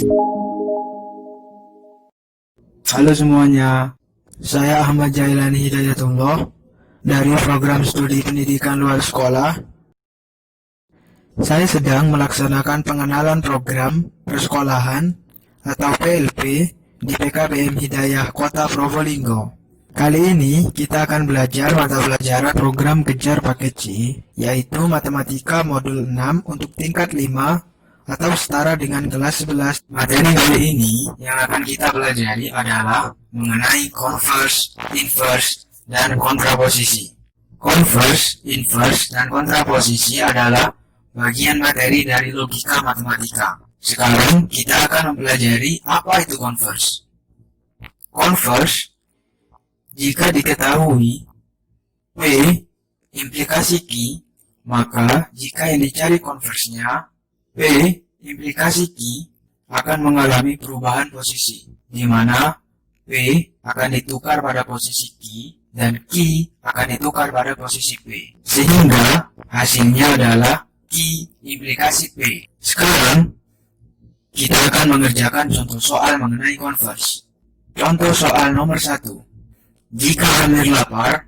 Halo semuanya, saya Ahmad Jailani Hidayatullah dari program studi pendidikan luar sekolah. Saya sedang melaksanakan pengenalan program persekolahan atau PLP di PKBM Hidayah Kota Probolinggo. Kali ini kita akan belajar mata pelajaran program kejar paket C, yaitu Matematika Modul 6 untuk tingkat 5 atau setara dengan kelas 11. Materi kali ini yang akan kita pelajari adalah mengenai converse, inverse, dan kontraposisi. Converse, inverse, dan kontraposisi adalah bagian materi dari logika matematika. Sekarang kita akan mempelajari apa itu converse. Converse, jika diketahui P implikasi Q, maka jika yang dicari converse-nya P implikasi Q akan mengalami perubahan posisi, di mana P akan ditukar pada posisi Q dan Q akan ditukar pada posisi P, sehingga hasilnya adalah Q implikasi P. Sekarang kita akan mengerjakan contoh soal mengenai converse. Contoh soal nomor 1. Jika Amir lapar,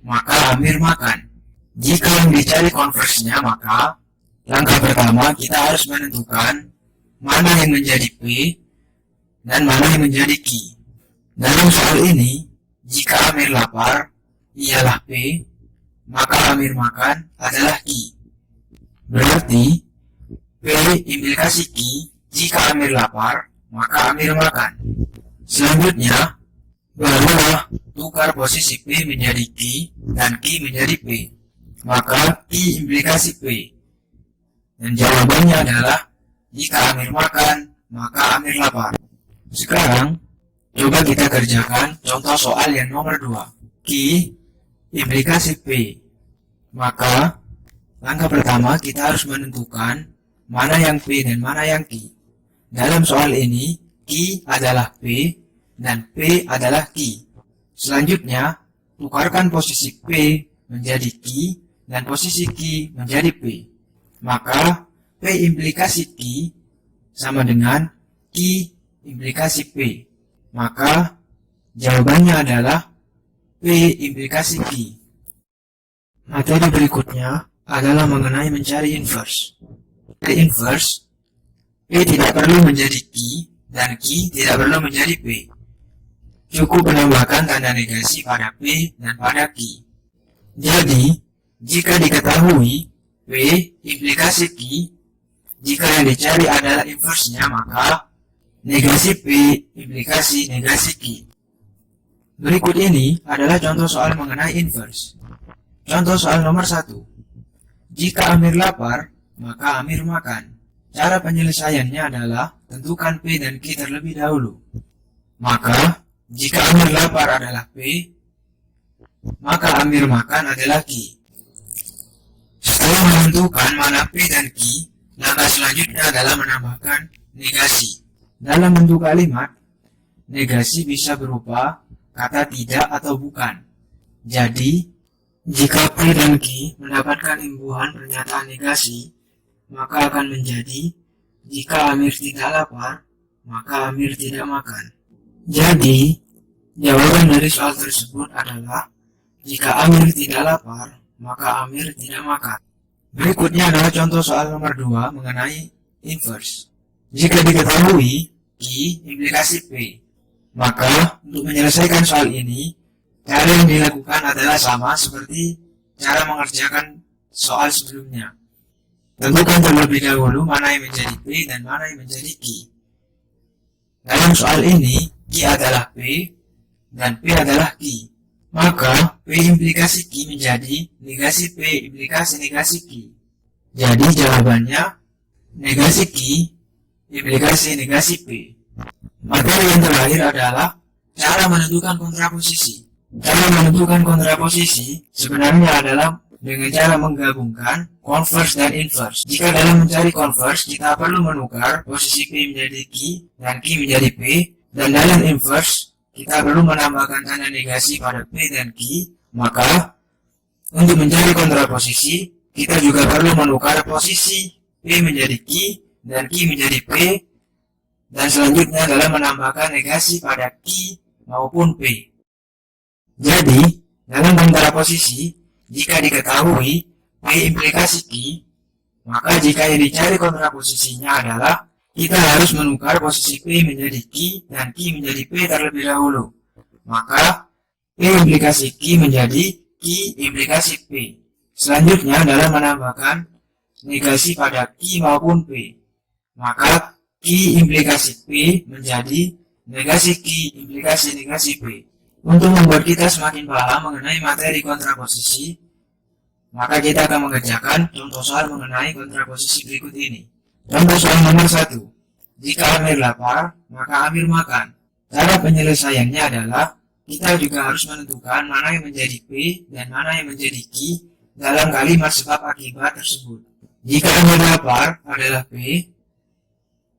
maka Amir makan. Jika yang dicari converse-nya, maka langkah pertama kita harus menentukan mana yang menjadi P dan mana yang menjadi Q. Dalam soal ini, jika Amir lapar ialah P, maka Amir makan adalah Q. Berarti P implikasi Q, jika Amir lapar, maka Amir makan. Selanjutnya, barulah tukar posisi P menjadi Q dan Q menjadi P, maka Q implikasi P. Dan jawabannya adalah jika Amir makan, maka Amir lapar. Sekarang, coba kita kerjakan contoh soal yang nomor 2. Q implikasi P. Maka, langkah pertama kita harus menentukan mana yang P dan mana yang Q. Dalam soal ini, Q adalah P dan P adalah Q. Selanjutnya, tukarkan posisi P menjadi Q dan posisi Q menjadi P. Maka P implikasi Q sama dengan Q implikasi P. Maka jawabannya adalah P implikasi Q. Materi berikutnya adalah mengenai mencari inverse. P inverse, P tidak perlu menjadi Q dan Q tidak perlu menjadi P. Cukup menambahkan tanda negasi pada P dan pada Q. Jadi, jika diketahui P implikasi Q, jika yang dicari adalah inverse-nya, maka negasi P implikasi negasi Q. Berikut ini adalah contoh soal mengenai inverse. Contoh soal nomor 1. Jika Amir lapar, maka Amir makan. Cara penyelesaiannya adalah tentukan P dan Q terlebih dahulu. Maka, jika Amir lapar adalah P, maka Amir makan adalah Q. Setelah menentukan mana P dan Q, langkah selanjutnya adalah menambahkan negasi. Dalam bentuk kalimat, negasi bisa berupa kata tidak atau bukan. Jadi, jika P dan Q mendapatkan imbuhan pernyataan negasi, maka akan menjadi jika Amir tidak lapar, maka Amir tidak makan. Jadi, jawaban dari soal tersebut adalah jika Amir tidak lapar, maka Amir tidak makan. Berikutnya adalah contoh soal nomor 2 mengenai inverse. Jika diketahui Q implikasi P, maka untuk menyelesaikan soal ini, cara yang dilakukan adalah sama seperti cara mengerjakan soal sebelumnya. Tentukan terlebih dahulu mana yang menjadi P dan mana yang menjadi Q. Dalam soal ini, Q adalah P dan P adalah Q. Maka P implikasi Q menjadi negasi P implikasi negasi Q. Jadi jawabannya negasi Q implikasi negasi P. Materi yang terakhir adalah cara menentukan kontraposisi. Cara menentukan kontraposisi sebenarnya adalah dengan cara menggabungkan converse dan inverse. Jika dalam mencari converse, kita perlu menukar posisi P menjadi Q dan Q menjadi P, dan dalam inverse, kita perlu menambahkan tanda negasi pada P dan Q. Maka, untuk mencari kontraposisi, kita juga perlu menukar posisi P menjadi Q dan Q menjadi P, Dan selanjutnya adalah menambahkan negasi pada Q maupun P. Jadi, dalam kontraposisi, jika diketahui P implikasi Q, maka jika yang dicari kontraposisinya adalah kita harus menukar posisi P menjadi Q dan Q menjadi P terlebih dahulu. Maka P implikasi Q menjadi Q implikasi P. Selanjutnya adalah menambahkan negasi pada Q maupun P. Maka Q implikasi P menjadi negasi Q implikasi negasi P. Untuk membuat kita semakin paham mengenai materi kontraposisi, maka kita akan mengerjakan contoh soal mengenai kontraposisi berikut ini. Contoh soal nomor 1. Jika Amir lapar, maka Amir makan. Cara penyelesaiannya adalah kita juga harus menentukan mana yang menjadi P dan mana yang menjadi Q dalam kalimat sebab akibat tersebut. Jika Amir lapar adalah P,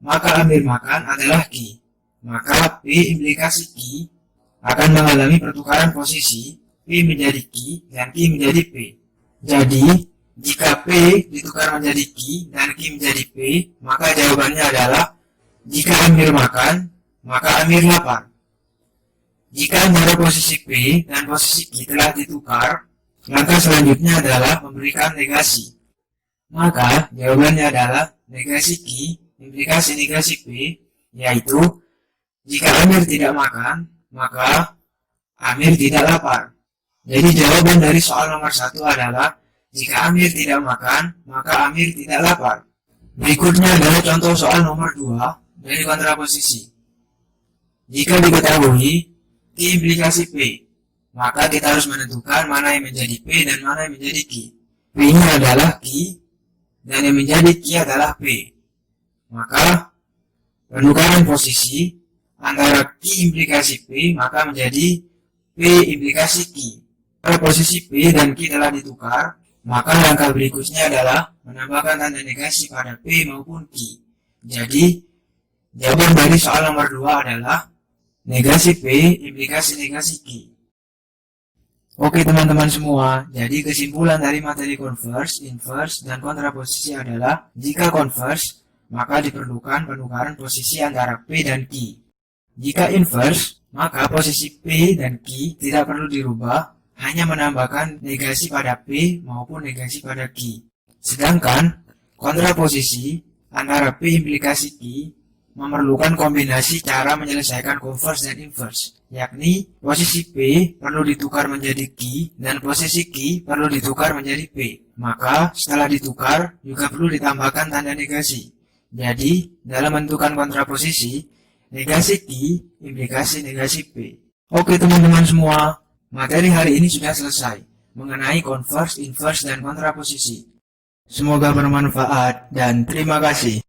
maka Amir makan adalah Q. Maka P implikasi Q akan mengalami pertukaran posisi P menjadi Q dan Q menjadi P. Jadi, jika P ditukar menjadi Q dan Q menjadi P, maka jawabannya adalah jika Amir makan, maka Amir lapar. Jika antara posisi P dan posisi Q telah ditukar, langkah selanjutnya adalah memberikan negasi. Maka jawabannya adalah negasi Q implikasi negasi P, yaitu jika Amir tidak makan, maka Amir tidak lapar. Jadi jawaban dari soal nomor 1 adalah jika Amir tidak makan, maka Amir tidak lapar. Berikutnya adalah contoh soal nomor 2 dari kontraposisi. Jika diketahui Q implikasi P, maka kita harus menentukan mana yang menjadi P dan mana yang menjadi Q. P-nya adalah Q dan yang menjadi Q adalah P. Maka penukaran posisi antara Q implikasi P maka menjadi P implikasi Q. Kalau posisi P dan Q telah ditukar, maka langkah berikutnya adalah menambahkan tanda negasi pada P maupun Q. Jadi, jawaban dari soal nomor 2 adalah negasi P implikasi negasi Q. Oke teman-teman semua, jadi kesimpulan dari materi converse, inverse, dan kontraposisi adalah jika converse, maka diperlukan penukaran posisi antara P dan Q. Jika inverse, maka posisi P dan Q tidak perlu dirubah, hanya menambahkan negasi pada P maupun negasi pada Q. Sedangkan kontraposisi antara P implikasi Q memerlukan kombinasi cara menyelesaikan converse dan inverse, yakni posisi P perlu ditukar menjadi Q dan posisi Q perlu ditukar menjadi P. Maka setelah ditukar juga perlu ditambahkan tanda negasi. Jadi dalam menentukan kontraposisi, negasi Q implikasi negasi P. Oke teman-teman semua, materi hari ini sudah selesai mengenai converse, inverse, dan kontraposisi. Semoga bermanfaat dan terima kasih.